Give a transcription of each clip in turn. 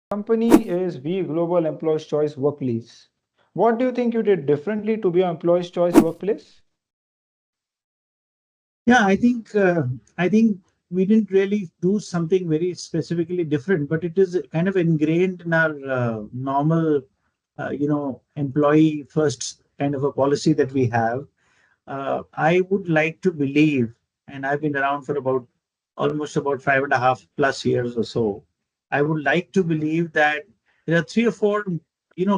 Company is We Global Employees Choice Workplace. What do you think you did differently to be an Employees Choice Workplace? Yeah, I think we didn't really do something very specifically different, but it is kind of ingrained in our normal, employee first kind of a policy that we have. I would like to believe, and I've been around for about almost about 5.5+ years or so. I would like to believe that there are three or four,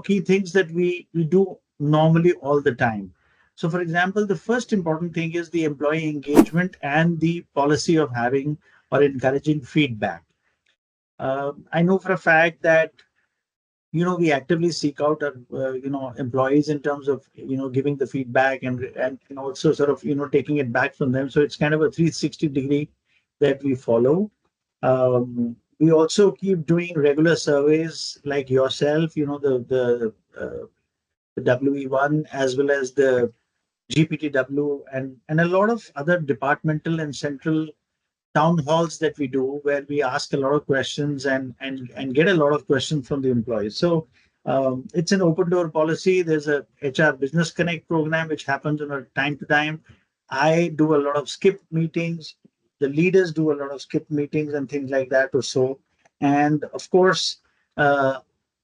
key things that we do normally all the time. So, for example, the first important thing is the employee engagement and the policy of having or encouraging feedback. I know for a fact that we actively seek out our employees in terms of giving the feedback and also sort of taking it back from them. So it's kind of a 360-degree that we follow. We also keep doing regular surveys like yourself, the WE1 as well as the GPTW and a lot of other departmental and central town halls that we do where we ask a lot of questions and get a lot of questions from the employees. So it's an open door policy. There's a HR Business Connect program which happens on a time to time. I do a lot of skip meetings. The leaders do a lot of skip meetings and things like that or so. And of course, uh,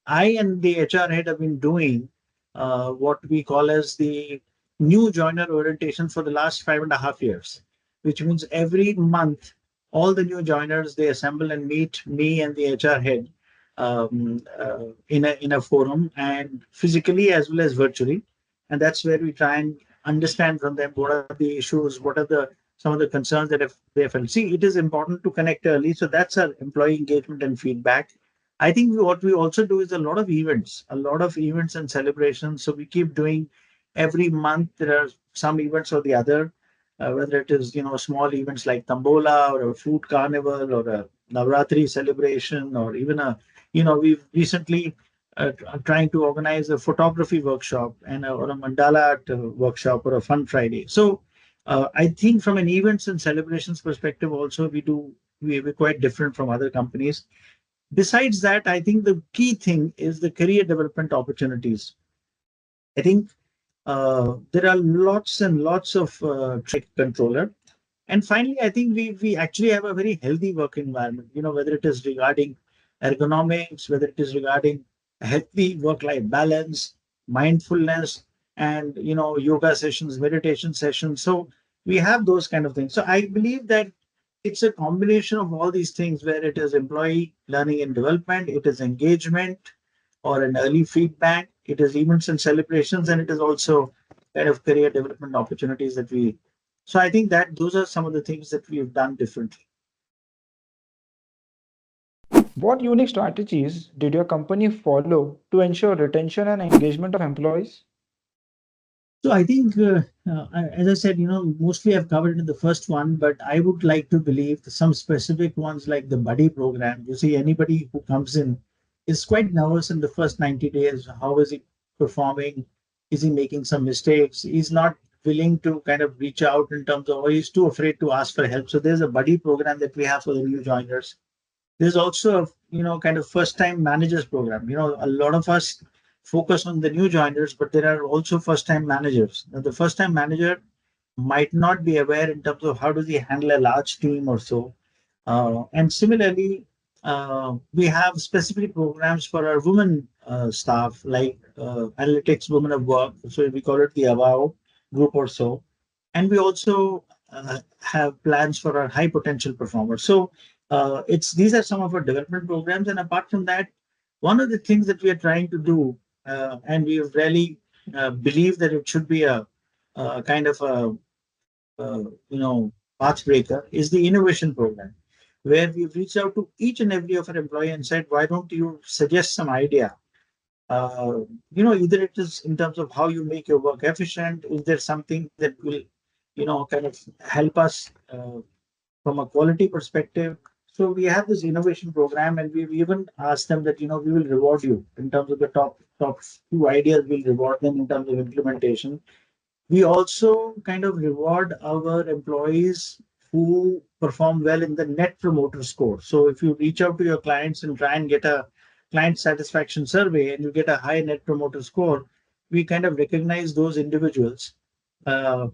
I and the HR head have been doing what we call as the new joiner orientation for the last 5.5 years, which means every month all the new joiners they assemble and meet me and the HR head in a forum and physically as well as virtually, and that's where we try and understand from them what are the issues, what are the some of the concerns that have they have felt. See, it is important to connect early, so that's our employee engagement and feedback. I think what we also do is a lot of events and celebrations. So we keep doing every month. There are some events or the other, whether it is small events like Tambola or a food carnival or a Navratri celebration or even we've recently trying to organize a photography workshop or a mandala art workshop or a fun Friday. So I think from an events and celebrations perspective, also we're quite different from other companies. Besides that, I think the key thing is the career development opportunities. I think there are lots and lots of controller. And finally, I think we actually have a very healthy work environment. Whether it is regarding ergonomics, whether it is regarding a healthy work-life balance, mindfulness, and yoga sessions, meditation sessions. So we have those kind of things. So I believe that it's a combination of all these things where it is employee learning and development, it is engagement or an early feedback, it is events and celebrations, and it is also kind of career development opportunities that we. So I think that those are some of the things that we have done differently. What unique strategies did your company follow to ensure retention and engagement of employees? So I think, as I said, mostly I've covered in the first one, but I would like to believe some specific ones like the buddy program. You see, anybody who comes in is quite nervous in the first 90 days. How is he performing? Is he making some mistakes? He's not willing to kind of reach out in terms of, or he's too afraid to ask for help. So there's a buddy program that we have for the new joiners. There's also a kind of first time managers program. A lot of us focus on the new joiners, but there are also first time managers. Now, the first time manager might not be aware in terms of how does he handle a large team or so. And similarly, we have specific programs for our women staff, like Analytics Women of Work. So we call it the AVAO group or so. And we also have plans for our high potential performers. So it's these are some of our development programs. And apart from that, one of the things that we are trying to do, and we really believe that it should be a kind of a path breaker, is the innovation program, where we've reached out to each and every of our employee and said, why don't you suggest some idea? Uh, Either it is in terms of how you make your work efficient, is there something that will, kind of help us from a quality perspective. So we have this innovation program, and we've even asked them that we will reward you in terms of the top few ideas. We'll reward them in terms of implementation. We also kind of reward our employees who perform well in the net promoter score. So if you reach out to your clients and try and get a client satisfaction survey and you get a high net promoter score, we kind of recognize those individuals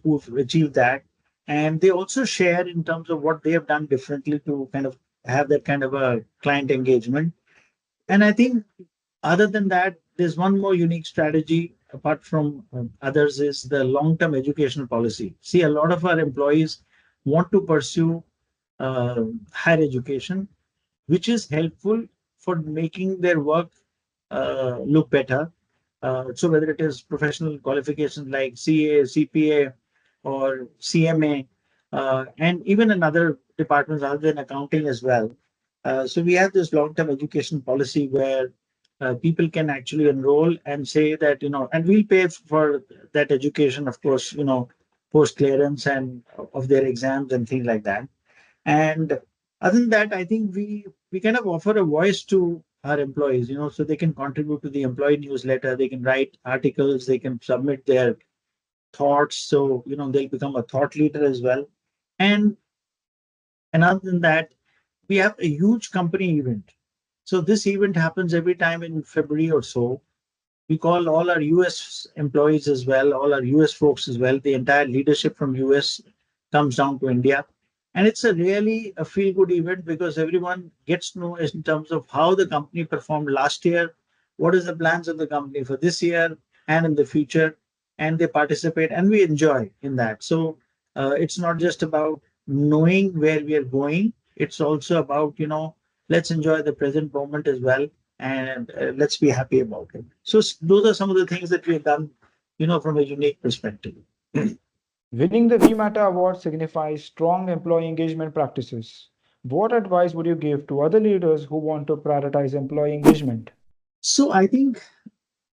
who've achieved that. And they also share in terms of what they have done differently to kind of have that kind of a client engagement. And I think other than that, there's one more unique strategy apart from others is the long-term educational policy. See, a lot of our employees want to pursue higher education, which is helpful for making their work look better. So whether it is professional qualifications like CA, CPA, or CMA, and even in other departments other than accounting as well. So we have this long-term education policy where people can actually enroll and say that, and we'll pay for that education, of course, post clearance and of their exams and things like that. And other than that, I think we kind of offer a voice to our employees, so they can contribute to the employee newsletter, they can write articles, they can submit their thoughts. So, they'll become a thought leader as well. And other than that, we have a huge company event. So this event happens every time in February or so. We call all our US employees as well, all our US folks as well. The entire leadership from US comes down to India. And it's a really a feel good event because everyone gets to know in terms of how the company performed last year, what is the plans of the company for this year and in the future, and they participate and we enjoy in that. So it's not just about knowing where we are going, it's also about, let's enjoy the present moment as well and let's be happy about it. So those are some of the things that we have done, from a unique perspective. Winning the VMATA award signifies strong employee engagement practices. What advice would you give to other leaders who want to prioritize employee engagement? So I think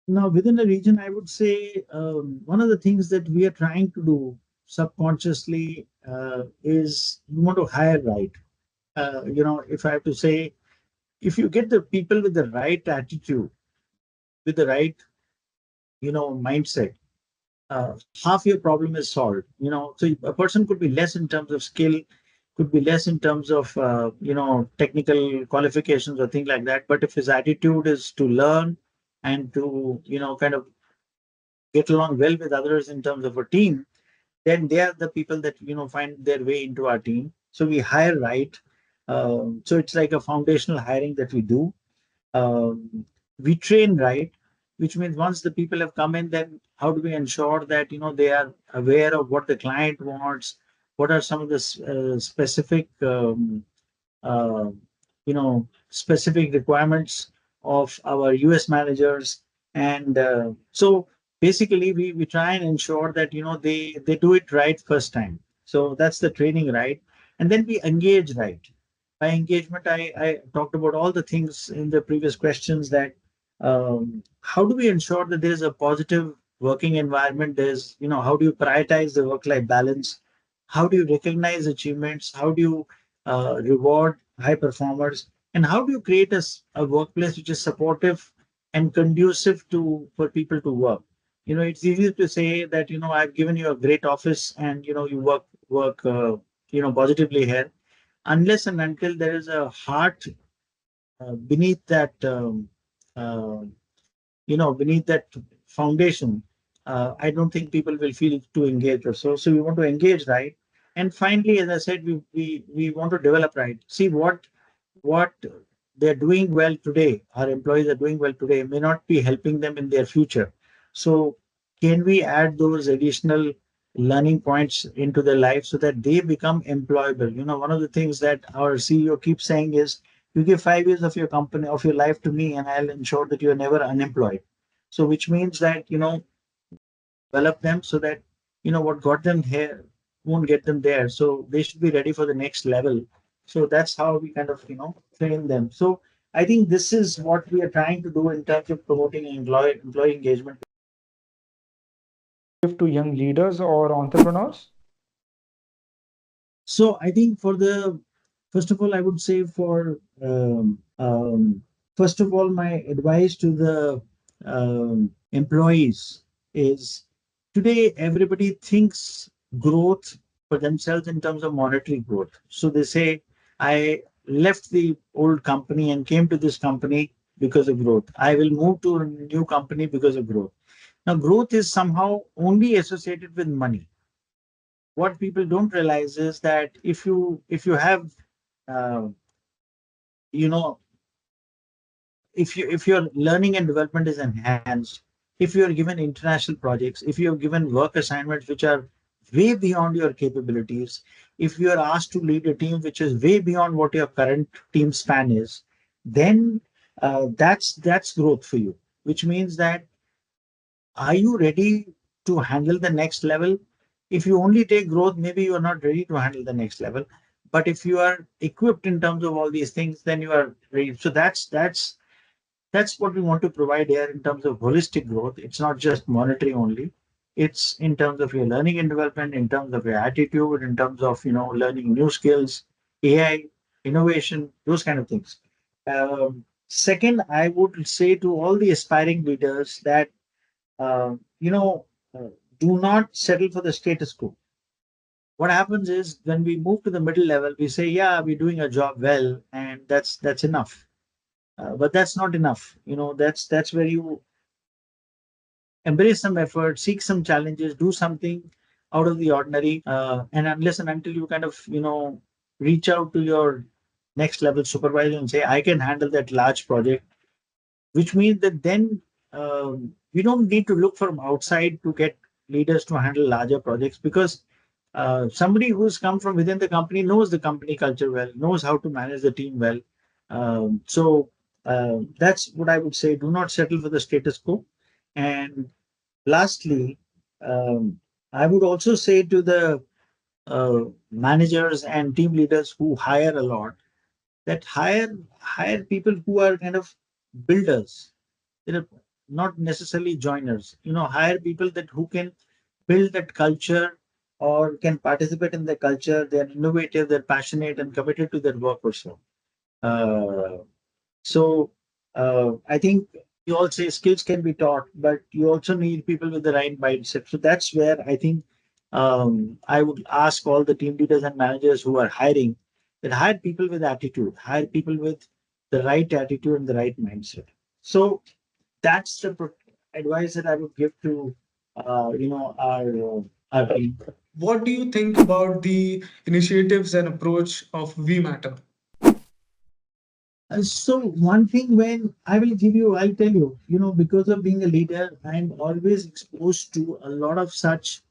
now within a region, I would say one of the things that we are trying to do subconsciously is we want to hire right. If I have to say, if you get the people with the right attitude, with the right, mindset, uh, half your problem is solved. So a person could be less in terms of skill, could be less in terms of technical qualifications or things like that. But if his attitude is to learn and to kind of get along well with others in terms of a team, then they are the people that find their way into our team. So we hire right. So it's like a foundational hiring that we do. um, we train right, which means once the people have come in, then how do we ensure that they are aware of what the client wants, what are some of the specific uh, specific requirements of our US managers. And so basically we try and ensure that they do it right first time. So that's the training right. And then we engage right. By engagement, I talked about all the things in the previous questions that how do we ensure that there's a positive working environment? There's, how do you prioritize the work-life balance? How do you recognize achievements? How do you reward high performers? And how do you create a workplace which is supportive and conducive to for people to work? It's easy to say that, I've given you a great office and, you work positively here, unless and until there is a heart beneath that uh, beneath that foundation. I don't think people will feel too engaged or so. So we want to engage right. And finally, as I said, we want to develop right. See what they're doing well today, our employees are doing well today, may not be helping them in their future. So can we add those additional learning points into their life so that they become employable? One of the things that our CEO keeps saying is, you give 5 years of your company, of your life to me, and I'll ensure that you're never unemployed. So which means that, develop them so that, what got them here won't get them there. So they should be ready for the next level. So that's how we kind of, train them. So I think this is what we are trying to do in terms of promoting employee engagement. Give to young leaders or entrepreneurs? So I think for the first of all, I would say for first of all, my advice to the employees is, today everybody thinks growth for themselves in terms of monetary growth. So they say, I left the old company and came to this company because of growth. I will move to a new company because of growth. Now, growth is somehow only associated with money. What people don't realize is that if you have uh, you know if your learning and development is enhanced, if you are given international projects, if you are given work assignments which are way beyond your capabilities, if you are asked to lead a team which is way beyond what your current team span is, then that's growth for you. Which means that, are you ready to handle the next level? If you only take growth, maybe you are not ready to handle the next level. But if you are equipped in terms of all these things, then you are ready. So that's what we want to provide here in terms of holistic growth. It's not just monetary only. It's in terms of your learning and development, in terms of your attitude, in terms of learning new skills, AI, innovation, those kind of things. Second, I would say to all the aspiring leaders that uh, you know uh, do not settle for the status quo. What happens is when we move to the middle level, we say, yeah, we're doing our job well, and that's enough. But that's not enough. That's where you embrace some effort, seek some challenges, do something out of the ordinary, and unless and until you kind of reach out to your next level supervisor and say, I can handle that large project, which means that then we don't need to look from outside to get leaders to handle larger projects, because somebody who's come from within the company knows the company culture well, knows how to manage the team well. So that's what I would say. Do not settle for the status quo. And lastly, um, I would also say to the managers and team leaders who hire a lot, that hire people who are kind of builders. They're not necessarily joiners. Hire people that who can build that culture or can participate in the culture. They're innovative, they're passionate and committed to their work also. Uh, so I think you all say skills can be taught, but you also need people with the right mindset. So that's where I think I would ask all the team leaders and managers who are hiring, that hire people with attitude, hire people with the right attitude and the right mindset. So that's the advice that I would give to our team. What do you think about the initiatives and approach of VMatter? So one thing, when I'll tell you, because of being a leader, I'm always exposed to a lot of such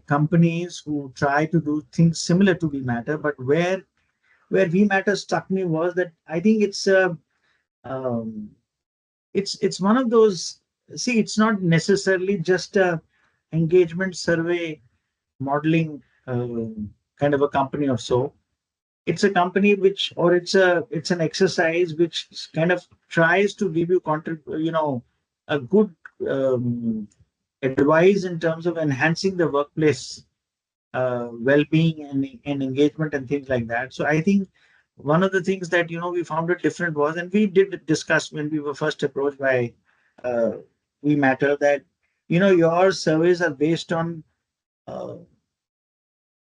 companies who try to do things similar to VMatter, but where VMatter struck me was that I think um, it's one of those. See, it's not necessarily just a engagement survey modeling kind of a company or so. It's a company which, or it's an exercise which kind of tries to give you a good um, advice in terms of enhancing the workplace well-being and engagement and things like that. So I think one of the things that we found it different was, and we did discuss when we were first approached by uh, we matter, that your surveys are based on uh,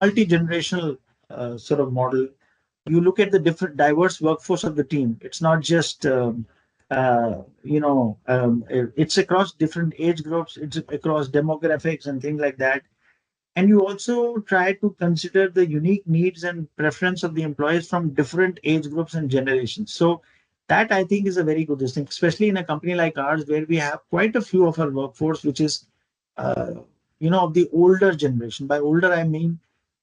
multi-generational sort of model. You look at the different diverse workforce of the team. It's not just it's across different age groups, it's across demographics and things like that. And you also try to consider the unique needs and preference of the employees from different age groups and generations. So that, I think, is a very good thing, especially in a company like ours where we have quite a few of our workforce which is uh, of the older generation. By older, I mean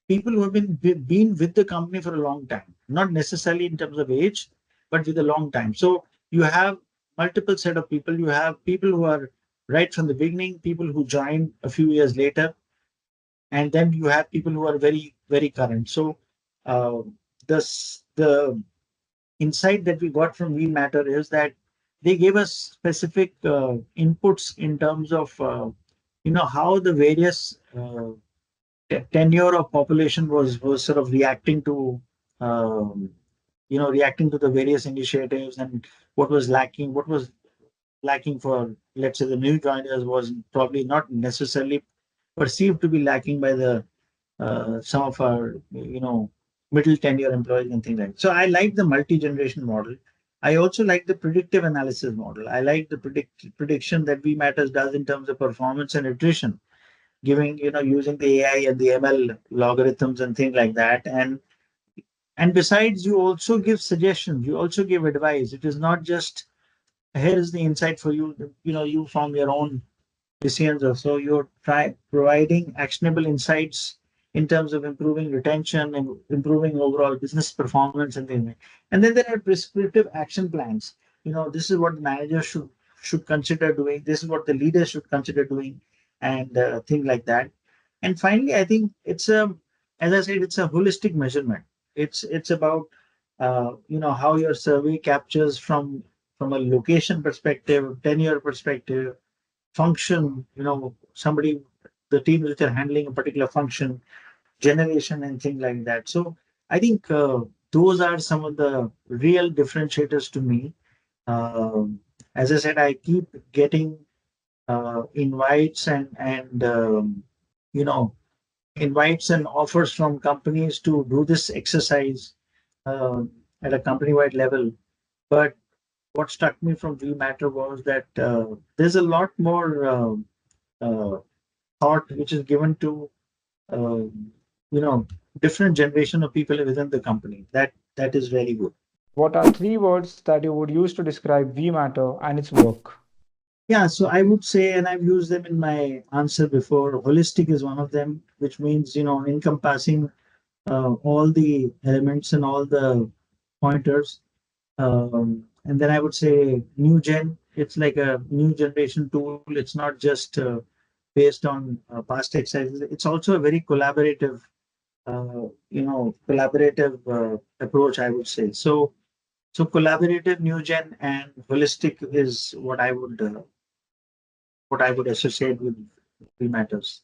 people who have been with the company for a long time, not necessarily in terms of age, but with a long time. So you have multiple set of people. You have people who are right from the beginning, people who joined a few years later, and then you have people who are very very current. So uh, the insight that we got from We Matter is that they gave us specific inputs in terms of how the various tenure of population was sort of um, reacting to the various initiatives, and what was lacking for, let's say, the new joiners was probably not necessarily perceived to be lacking by the some of our middle tenure employees and things like that. So I like the multi generation model. I also like the predictive analysis model. I like the prediction that vMatters does in terms of performance and attrition, giving, using the AI and the ML logarithms and things like that. And besides, you also give suggestions, you also give advice. It is not just here is the insight for you, you form your own decisions, or so you're providing actionable insights in terms of improving retention and improving overall business performance and things. And then there are prescriptive action plans. This is what the manager should consider doing. This is what the leader should consider doing, and things like that. And finally, I think as I said, it's a holistic measurement. It's about how your survey captures from a location perspective, tenure perspective, function, somebody, the team which are handling a particular function, generation, and things like that. So I think those are some of the real differentiators to me. Um, as I said, I keep getting invites and you know invites and offers from companies to do this exercise uh, at a company-wide level. But what struck me from vMatter was that there's a lot more uh, thought which is given to um, you know different generation of people within the company. That is very good. What are three words that you would use to describe vMatter and its work? Yeah, so I would say, and I've used them in my answer before. Holistic is one of them, which means encompassing all the elements and all the pointers. And then I would say new gen. It's like a new generation tool. It's not just based on past exercises. It's also a very collaborative approach, I would say. So collaborative, new gen, and holistic is what I would associate with the matters.